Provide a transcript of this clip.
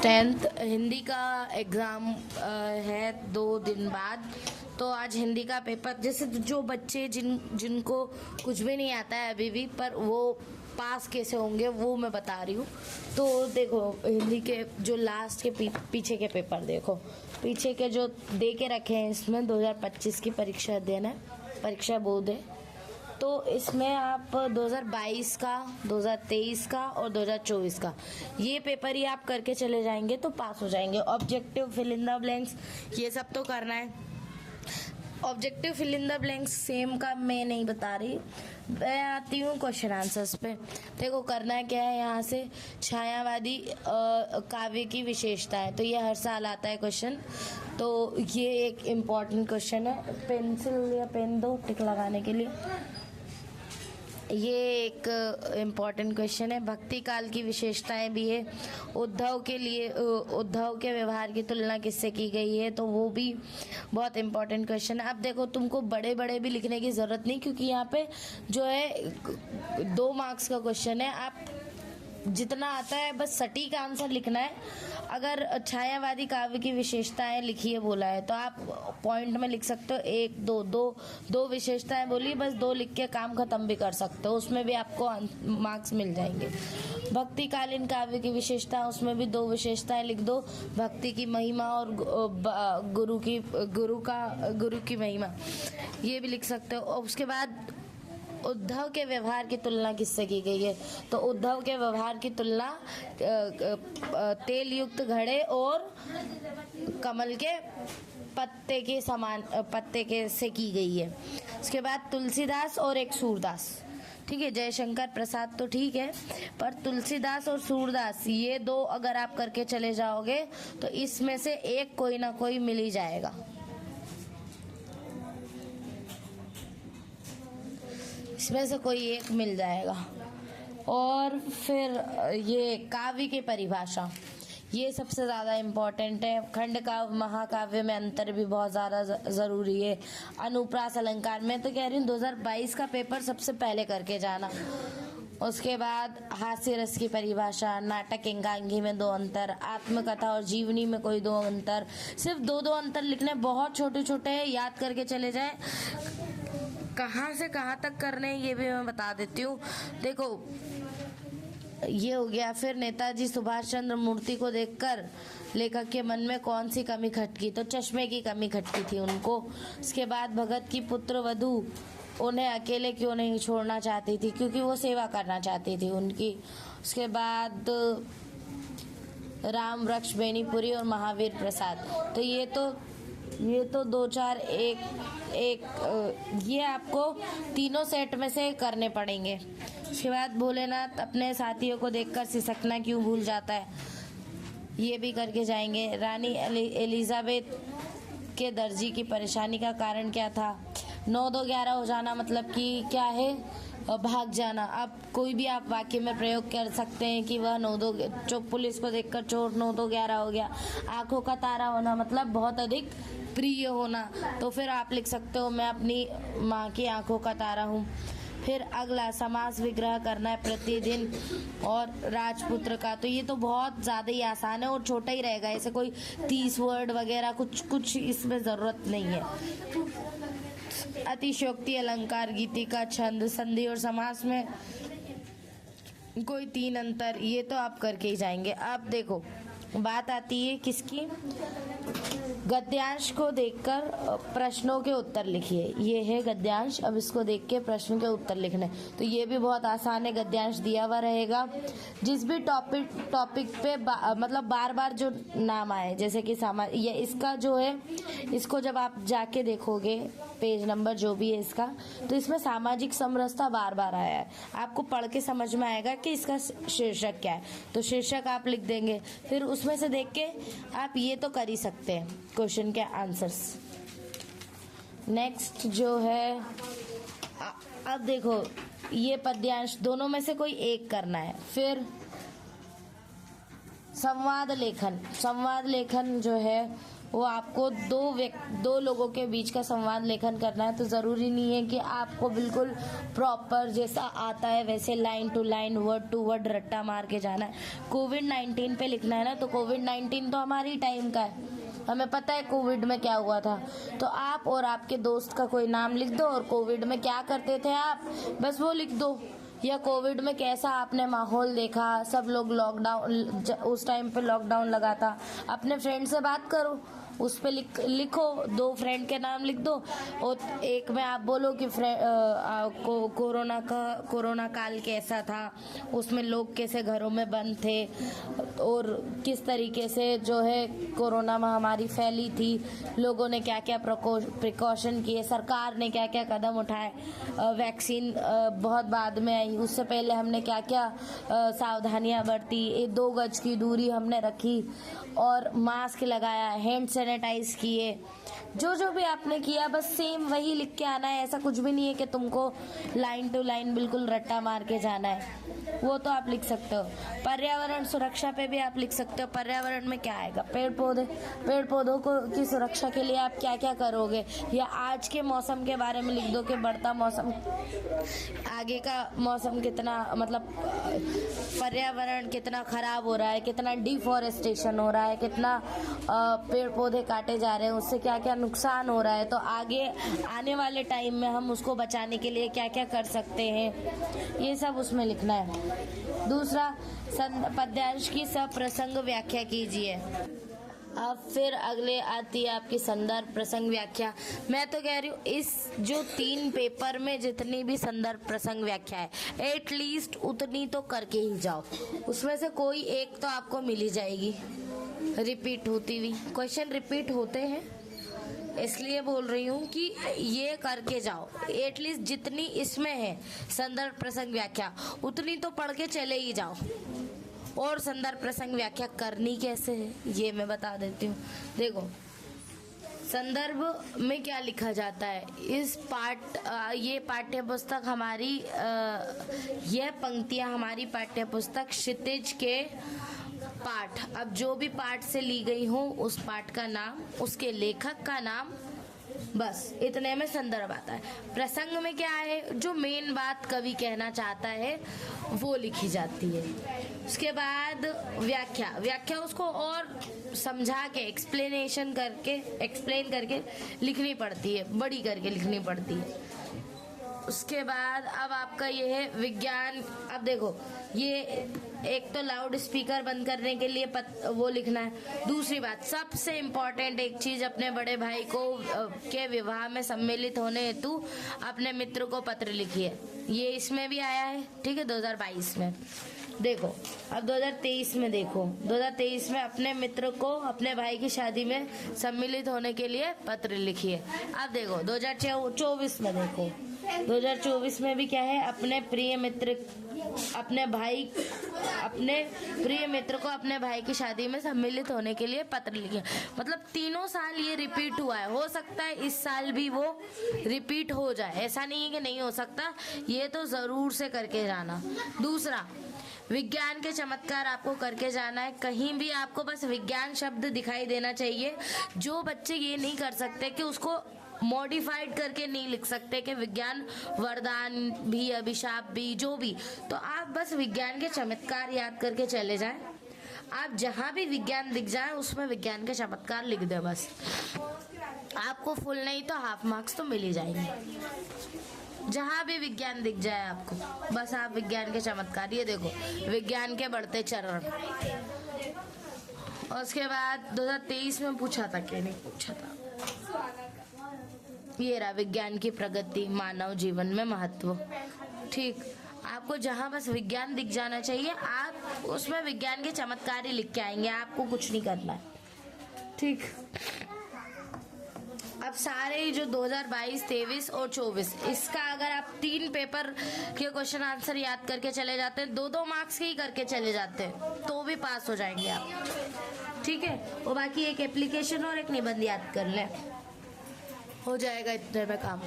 10th Hindi का exam है 2 दिन बाद। तो आज हिंदी का पेपर, जैसे जो बच्चे जिनको कुछ भी नहीं आता है अभी भी, पर वो पास कैसे होंगे वो मैं बता रही हूँ। तो देखो हिंदी के जो लास्ट के पीछे के पेपर देखो, पीछे के जो दे के रखे हैं, इसमें 2025 की परीक्षा अध्ययन है, परीक्षा बोर्ड है। तो इसमें आप 2022 का, 2023 का और 2024 का ये पेपर ही आप करके चले जाएंगे तो पास हो जाएंगे। Objective fill in the blanks ये सब तो करना है। Objective fill in the blanks same का मैं नहीं बता रही, मैं आती हूँ क्वेश्चन आंसर्स पे। देखो करना क्या है, यहाँ से छायावादी काव्य की विशेषता है, तो ये हर साल आता है क्वेश्चन। तो ये एक इम्पॉर्टेंट क्वेश्चन है। पेंसिल या पेन दो टिक लगाने के लिए। ये एक इम्पॉर्टेंट क्वेश्चन है। भक्ति काल की विशेषताएं भी है। उद्धव के व्यवहार की तुलना किससे की गई है, तो वो भी बहुत इम्पॉर्टेंट क्वेश्चन है। अब देखो तुमको बड़े बड़े भी लिखने की ज़रूरत नहीं, क्योंकि यहाँ पे जो है 2 मार्क्स का क्वेश्चन है। आप जितना आता है बस सटीक आंसर लिखना है। अगर छायावादी काव्य की विशेषताएं लिखिए बोला है तो आप पॉइंट में लिख सकते हो 1 2 दो विशेषताएं बोली, बस 2 लिख के काम खत्म भी कर सकते हो, उसमें भी आपको मार्क्स मिल जाएंगे। भक्तिकालीन काव्य की विशेषता, उसमें भी 2 विशेषताएं लिख दो, भक्ति की महिमा और गुरु की महिमा, ये भी लिख सकते हो। और उसके बाद उद्धव के व्यवहार की तुलना किससे की गई है, तो उद्धव के व्यवहार की तुलना तेल युक्त घड़े और कमल के पत्ते के से की गई है। उसके बाद तुलसीदास और एक सूरदास, ठीक है, जयशंकर प्रसाद तो ठीक है, पर तुलसीदास और सूरदास ये 2 अगर आप करके चले जाओगे तो इसमें से एक कोई ना कोई मिल ही जाएगा। इसमें से कोई एक मिल जाएगा। और फिर ये काव्य की परिभाषा, ये सबसे ज़्यादा इम्पोर्टेंट है। खंड काव्य महाकाव्य में अंतर भी बहुत ज़्यादा ज़रूरी है। अनुप्रास अलंकार में तो कह रही हूँ 2022 का पेपर सबसे पहले करके जाना। उसके बाद हास्य रस की परिभाषा, नाटक एकांगी में 2 अंतर, आत्मकथा और जीवनी में कोई 2 अंतर, सिर्फ 2 अंतर लिखने, बहुत छोटे छोटे हैं, याद करके चले जाएं। कहाँ से कहाँ तक करने ये भी मैं बता देती हूँ। देखो ये हो गया। फिर नेताजी सुभाष चंद्र मूर्ति को देखकर लेखक के मन में कौन सी कमी खटकी, तो चश्मे की कमी खटकी थी उनको। उसके बाद भगत की पुत्र वधू उन्हें अकेले क्यों नहीं छोड़ना चाहती थी, क्योंकि वो सेवा करना चाहती थी उनकी। उसके बाद राम वृक्ष बेनीपुरी और महावीर प्रसाद, तो ये तो 2 4 एक ये आपको तीनों सेट में से करने पड़ेंगे। उसके बाद भोलेनाथ अपने साथियों को देखकर सिसकना क्यों भूल जाता है, ये भी करके जाएंगे। रानी एलिजाबेथ के दर्जी की परेशानी का कारण क्या था, 9 2 11 हो जाना मतलब कि क्या है, भाग जाना। अब कोई भी आप वाक्य में प्रयोग कर सकते हैं कि वह 9 2 पुलिस को देखकर चोर 9 2 11 हो गया। आंखों का तारा होना मतलब बहुत अधिक प्रिय होना, तो फिर आप लिख सकते हो मैं अपनी माँ की आंखों का तारा हूँ। फिर अगला समास विग्रह करना है प्रतिदिन और राजपुत्र का, तो ये तो बहुत ज़्यादा ही आसान है और छोटा ही रहेगा, ऐसे कोई 30 वर्ड वगैरह कुछ इसमें ज़रूरत नहीं है। अतिशयोक्ति, अलंकार, गीतिका, छंद, संधि और समास में कोई 3 अंतर, ये तो आप करके ही जाएंगे। अब देखो बात आती है किसकी, गद्यांश को देखकर प्रश्नों के उत्तर लिखिए। ये है गद्यांश, अब इसको देख के प्रश्न के उत्तर लिखने, तो ये भी बहुत आसान है। गद्यांश दिया हुआ रहेगा, जिस भी टॉपिक पे मतलब बार बार जो नाम आए, जैसे कि ये इसका जो है, इसको जब आप जाके देखोगे पेज नंबर जो भी है इसका, तो इसमें सामाजिक समरसता बार बार आया है। आपको पढ़ के समझ में आएगा कि इसका शीर्षक क्या है, तो शीर्षक आप लिख देंगे। फिर उसमें से देख के आप ये तो कर ही सकते हैं क्वेश्चन के आंसर्स। नेक्स्ट जो है, अब देखो ये पद्यांश, दोनों में से कोई एक करना है। फिर संवाद लेखन जो है वो आपको दो लोगों के बीच का संवाद लेखन करना है, तो ज़रूरी नहीं है कि आपको बिल्कुल प्रॉपर जैसा आता है वैसे line to line word to word रट्टा मार के जाना है। कोविड-19 पे लिखना है ना, तो कोविड-19 तो हमारी टाइम का है, हमें पता है कोविड में क्या हुआ था। तो आप और आपके दोस्त का कोई नाम लिख दो और कोविड में क्या करते थे आप, बस वो लिख दो। या कोविड में कैसा आपने माहौल देखा, सब लोग लॉकडाउन, उस टाइम पे लॉकडाउन लगा था, अपने फ्रेंड से बात करो, उस पे लिखो, 2 फ्रेंड के नाम लिख दो और एक में आप बोलो कि कोरोना काल कैसा था, उसमें लोग कैसे घरों में बंद थे और किस तरीके से जो है कोरोना महामारी फैली थी, लोगों ने क्या क्या प्रिकॉशन किए, सरकार ने क्या क्या कदम उठाए, वैक्सीन बहुत बाद में आई, उससे पहले हमने क्या क्या सावधानियां बरती, 2 गज की दूरी हमने रखी और मास्क लगाया, हैंड सैनिटाइज किए, जो भी आपने किया बस सेम वही लिख के आना है। ऐसा कुछ भी नहीं है कि तुमको लाइन टू लाइन बिल्कुल रट्टा मार के जाना है, वो तो आप लिख सकते हो। पर्यावरण सुरक्षा पे भी आप लिख सकते हो। पर्यावरण में क्या आएगा, पेड़ पौधों को की सुरक्षा के लिए आप क्या क्या करोगे, या आज के मौसम के बारे में लिख दो कि बढ़ता मौसम, आगे का मौसम कितना, मतलब पर्यावरण कितना खराब हो रहा है, कितना डिफॉरेस्टेशन हो रहा है, कितना पेड़ पौधे काटे जा रहे हैं, उससे क्या क्या नुकसान हो रहा है, तो आगे आने वाले टाइम में हम उसको बचाने के लिए क्या क्या कर सकते हैं, ये सब उसमें लिखना है। दूसरा, पद्यांश की सप्रसंग व्याख्या कीजिए। अब फिर अगले आती है आपकी संदर्भ प्रसंग व्याख्या। मैं तो कह रही हूँ इस जो 3 पेपर में जितनी भी संदर्भ प्रसंग व्याख्या है एटलीस्ट उतनी तो करके ही जाओ, उसमें से कोई एक तो आपको मिल ही जाएगी रिपीट होती हुई। क्वेश्चन रिपीट होते हैं इसलिए बोल रही हूँ कि ये करके जाओ, एटलीस्ट जितनी इसमें है संदर्भ प्रसंग व्याख्या उतनी तो पढ़ के चले ही जाओ। और संदर्भ प्रसंग व्याख्या करनी कैसे है ये मैं बता देती हूँ। देखो संदर्भ में क्या लिखा जाता है, इस ये पाठ्य पुस्तक हमारी यह पंक्तियां हमारी पाठ्य पुस्तक क्षितिज के पाठ, अब जो भी पाठ से ली गई हो उस पाठ का नाम, उसके लेखक का नाम, बस इतने में संदर्भ आता है। प्रसंग में क्या है, जो मेन बात कवि कहना चाहता है वो लिखी जाती है। उसके बाद व्याख्या उसको और समझा के एक्सप्लेन करके लिखनी पड़ती है, बड़ी करके लिखनी पड़ती है। उसके बाद अब आपका ये है विज्ञान। अब देखो ये एक तो लाउड स्पीकर बंद करने के लिए वो लिखना है। दूसरी बात सबसे इम्पोर्टेंट एक चीज, अपने बड़े भाई को के विवाह में सम्मिलित होने हेतु अपने मित्र को पत्र लिखिए। ये इसमें भी आया है, ठीक है, 2022 में। देखो अब 2023 में देखो, 2023 में अपने मित्र को अपने भाई की शादी में सम्मिलित होने के लिए पत्र लिखिए। अब देखो 2024 में देखो, 2024 में भी क्या है, अपने प्रिय मित्र को अपने भाई की शादी में सम्मिलित होने के लिए पत्र लिखिए। मतलब तीनों साल ये रिपीट हुआ है, हो सकता है इस साल भी वो रिपीट हो जाए, ऐसा नहीं है कि नहीं हो सकता, ये तो जरूर से करके जाना। दूसरा, विज्ञान के चमत्कार आपको करके जाना है। कहीं भी आपको बस विज्ञान शब्द दिखाई देना चाहिए। जो बच्चे ये नहीं कर सकते कि उसको मॉडिफाइड करके नहीं लिख सकते कि विज्ञान वरदान भी, अभिशाप भी, जो भी, तो आप बस विज्ञान के चमत्कार याद करके चले जाएं। आप जहां भी विज्ञान दिख जाए उसमें विज्ञान के चमत्कार लिख दें बस। आपको फुल नहीं तो हाफ मार्क्स तो मिल ही जाएंगे। जहां भी विज्ञान दिख जाए आपको, बस आप विज्ञान के चमत्कार, ये देखो विज्ञान के बढ़ते चरण। और उसके बाद 2023 में पूछा था कि नहीं पूछा था, ये रहा विज्ञान की प्रगति, मानव जीवन में महत्व। ठीक, आपको जहां बस विज्ञान दिख जाना चाहिए आप उसमें विज्ञान के चमत्कार ही लिख के आएंगे, आपको कुछ नहीं करना है। ठीक, अब सारे ही जो 2022, 23 और 24, इसका अगर आप 3 पेपर के क्वेश्चन आंसर याद करके चले जाते हैं, 2-2 मार्क्स के ही करके चले जाते हैं, तो भी पास हो जाएंगे आप। ठीक है, और बाकी एक एप्लीकेशन और एक निबंध याद कर लें, हो जाएगा इतने में काम।